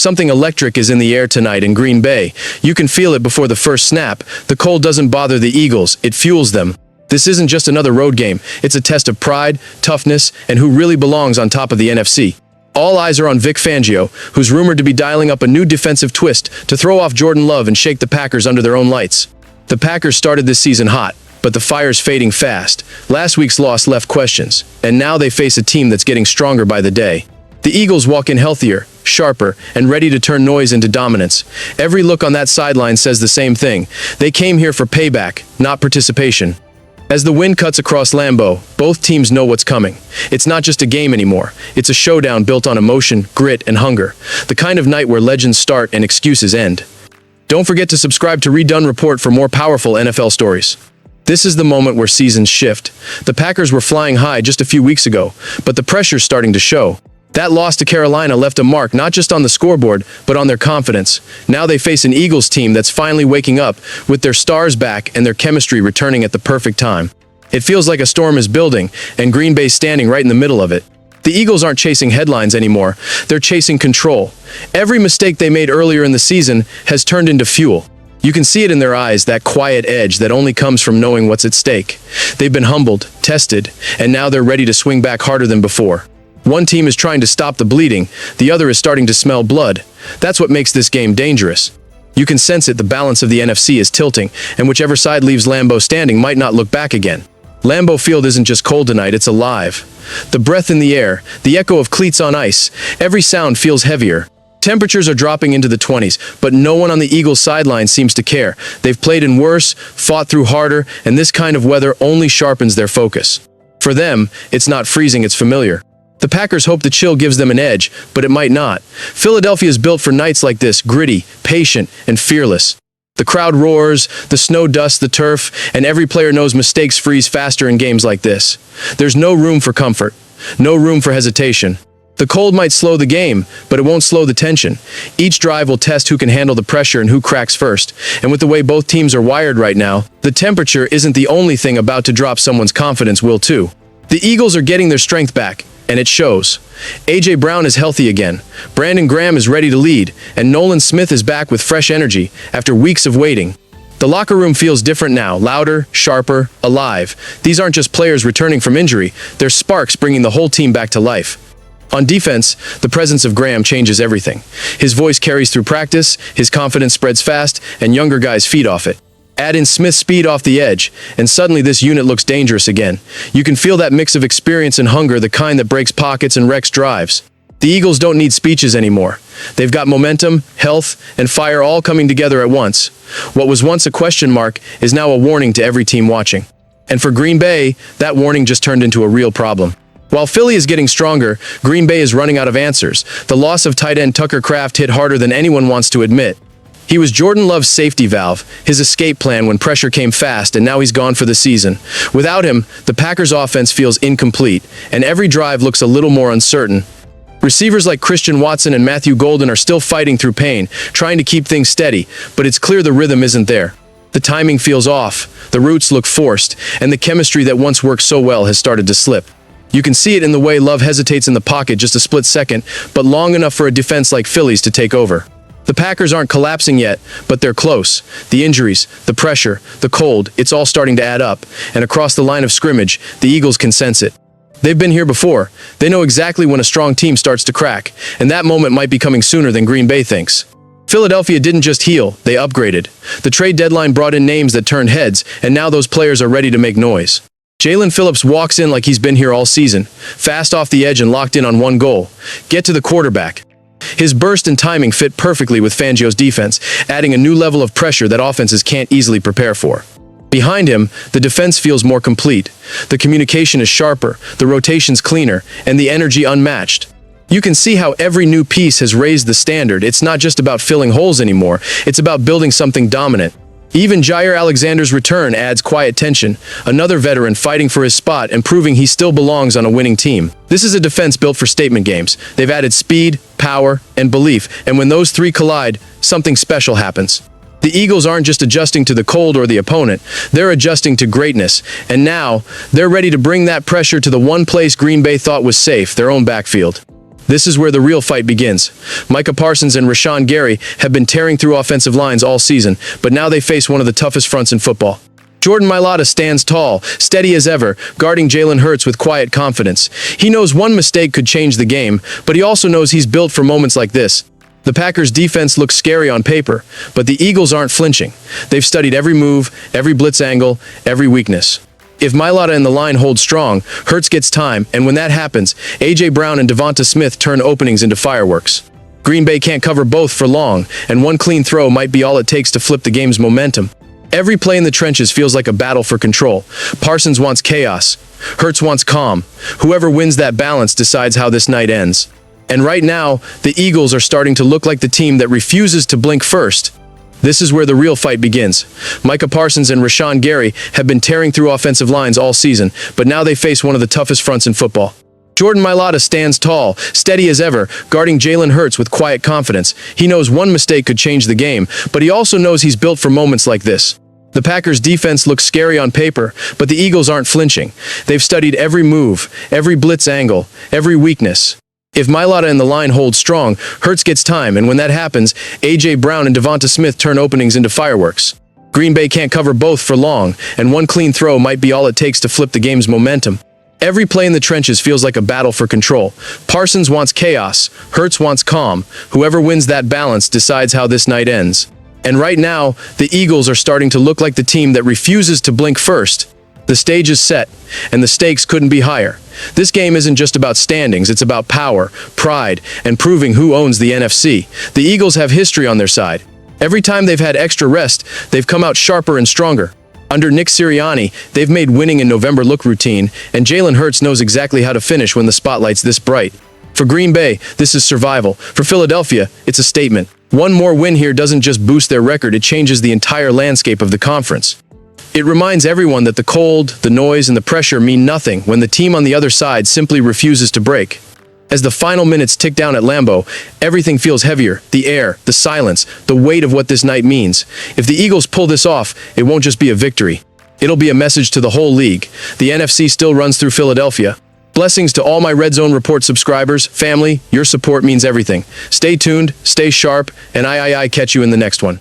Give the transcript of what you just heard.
Something electric is in the air tonight in Green Bay. You can feel it before the first snap. The cold doesn't bother the Eagles, it fuels them. This isn't just another road game. It's a test of pride, toughness, and who really belongs on top of the NFC. All eyes are on Vic Fangio, who's rumored to be dialing up a new defensive twist to throw off Jordan Love and shake the Packers under their own lights. The Packers started this season hot, but the fire's fading fast. Last week's loss left questions, and now they face a team that's getting stronger by the day. The Eagles walk in healthier, sharper, and ready to turn noise into dominance. Every look on that sideline says the same thing. They came here for payback, not participation. As the wind cuts across Lambeau, both teams know what's coming. It's not just a game anymore. It's a showdown built on emotion, grit, and hunger. The kind of night where legends start and excuses end. Don't forget to subscribe to Redone Report for more powerful NFL stories. This is the moment where seasons shift. The Packers were flying high just a few weeks ago, but the pressure's starting to show. That loss to Carolina left a mark not just on the scoreboard, but on their confidence. Now they face an Eagles team that's finally waking up, with their stars back and their chemistry returning at the perfect time. It feels like a storm is building, and Green Bay's standing right in the middle of it. The Eagles aren't chasing headlines anymore, they're chasing control. Every mistake they made earlier in the season has turned into fuel. You can see it in their eyes, that quiet edge that only comes from knowing what's at stake. They've been humbled, tested, and now they're ready to swing back harder than before. One team is trying to stop the bleeding, the other is starting to smell blood. That's what makes this game dangerous. You can sense it, the balance of the NFC is tilting, and whichever side leaves Lambeau standing might not look back again. Lambeau Field isn't just cold tonight, it's alive. The breath in the air, the echo of cleats on ice, every sound feels heavier. Temperatures are dropping into the 20s, but no one on the Eagles sideline seems to care. They've played in worse, fought through harder, and this kind of weather only sharpens their focus. For them, it's not freezing, it's familiar. The Packers hope the chill gives them an edge, but it might not. Philadelphia is built for nights like this, gritty, patient, and fearless. The crowd roars, the snow dusts the turf, and every player knows mistakes freeze faster in games like this. There's no room for comfort, no room for hesitation. The cold might slow the game, but it won't slow the tension. Each drive will test who can handle the pressure and who cracks first. And with the way both teams are wired right now, the temperature isn't the only thing about to drop someone's confidence will too. The Eagles are getting their strength back, and it shows. A.J. Brown is healthy again, Brandon Graham is ready to lead, and Nolan Smith is back with fresh energy after weeks of waiting. The locker room feels different now, louder, sharper, alive. These aren't just players returning from injury, they're sparks bringing the whole team back to life. On defense, the presence of Graham changes everything. His voice carries through practice, his confidence spreads fast, and younger guys feed off it. Add in Smith's speed off the edge, and suddenly this unit looks dangerous again. You can feel that mix of experience and hunger, the kind that breaks pockets and wrecks drives. The Eagles don't need speeches anymore. They've got momentum, health, and fire all coming together at once. What was once a question mark is now a warning to every team watching. And for Green Bay, that warning just turned into a real problem. While Philly is getting stronger, Green Bay is running out of answers. The loss of tight end Tucker Kraft hit harder than anyone wants to admit. He was Jordan Love's safety valve, his escape plan when pressure came fast, and now he's gone for the season. Without him, the Packers' offense feels incomplete, and every drive looks a little more uncertain. Receivers like Christian Watson and Matthew Golden are still fighting through pain, trying to keep things steady, but it's clear the rhythm isn't there. The timing feels off, the routes look forced, and the chemistry that once worked so well has started to slip. You can see it in the way Love hesitates in the pocket just a split second, but long enough for a defense like Philly's to take over. The Packers aren't collapsing yet, but they're close. The injuries, the pressure, the cold, it's all starting to add up, and across the line of scrimmage, the Eagles can sense it. They've been here before. They know exactly when a strong team starts to crack, and that moment might be coming sooner than Green Bay thinks. Philadelphia didn't just heal, they upgraded. The trade deadline brought in names that turned heads, and now those players are ready to make noise. Jalen Phillips walks in like he's been here all season, fast off the edge and locked in on one goal: get to the quarterback. His burst and timing fit perfectly with Fangio's defense, adding a new level of pressure that offenses can't easily prepare for. Behind him, the defense feels more complete. The communication is sharper, the rotations cleaner, and the energy unmatched. You can see how every new piece has raised the standard. It's not just about filling holes anymore, it's about building something dominant. Even Jair Alexander's return adds quiet tension, another veteran fighting for his spot and proving he still belongs on a winning team. This is a defense built for statement games. They've added speed, power, and belief, and when those three collide, something special happens. The Eagles aren't just adjusting to the cold or the opponent, they're adjusting to greatness, and now, they're ready to bring that pressure to the one place Green Bay thought was safe, their own backfield. This is where the real fight begins. Micah Parsons and Rashawn Gary have been tearing through offensive lines all season, but now they face one of the toughest fronts in football. Jordan Mailata stands tall, steady as ever, guarding Jalen Hurts with quiet confidence. He knows one mistake could change the game, but he also knows he's built for moments like this. The Packers' defense looks scary on paper, but the Eagles aren't flinching. They've studied every move, every blitz angle, every weakness. If Mailata and the line hold strong, Hurts gets time, and when that happens, A.J. Brown and Devonta Smith turn openings into fireworks. Green Bay can't cover both for long, and one clean throw might be all it takes to flip the game's momentum. Every play in the trenches feels like a battle for control. Parsons wants chaos. Hurts wants calm. Whoever wins that balance decides how this night ends. And right now, the Eagles are starting to look like the team that refuses to blink first. This is where the real fight begins. Micah Parsons and Rashawn Gary have been tearing through offensive lines all season, but now they face one of the toughest fronts in football. Jordan Mailata stands tall, steady as ever, guarding Jalen Hurts with quiet confidence. He knows one mistake could change the game, but he also knows he's built for moments like this. The Packers' defense looks scary on paper, but the Eagles aren't flinching. They've studied every move, every blitz angle, every weakness. If Mailata and the line hold strong, Hurts gets time, and when that happens, A.J. Brown and Devonta Smith turn openings into fireworks. Green Bay can't cover both for long, and one clean throw might be all it takes to flip the game's momentum. Every play in the trenches feels like a battle for control. Parsons wants chaos. Hurts wants calm. Whoever wins that balance decides how this night ends. And right now, the Eagles are starting to look like the team that refuses to blink first. The stage is set, and the stakes couldn't be higher. This game isn't just about standings, it's about power, pride, and proving who owns the NFC. The Eagles have history on their side. Every time they've had extra rest, they've come out sharper and stronger. Under Nick Sirianni, they've made winning in November look routine, and Jalen Hurts knows exactly how to finish when the spotlight's this bright. For Green Bay, this is survival. For Philadelphia, it's a statement. One more win here doesn't just boost their record, it changes the entire landscape of the conference. It reminds everyone that the cold, the noise, and the pressure mean nothing when the team on the other side simply refuses to break. As the final minutes tick down at Lambeau, everything feels heavier. The air, the silence, the weight of what this night means. If the Eagles pull this off, it won't just be a victory. It'll be a message to the whole league. The NFC still runs through Philadelphia. Blessings to all my Red Zone Report subscribers, family, your support means everything. Stay tuned, stay sharp, and I catch you in the next one.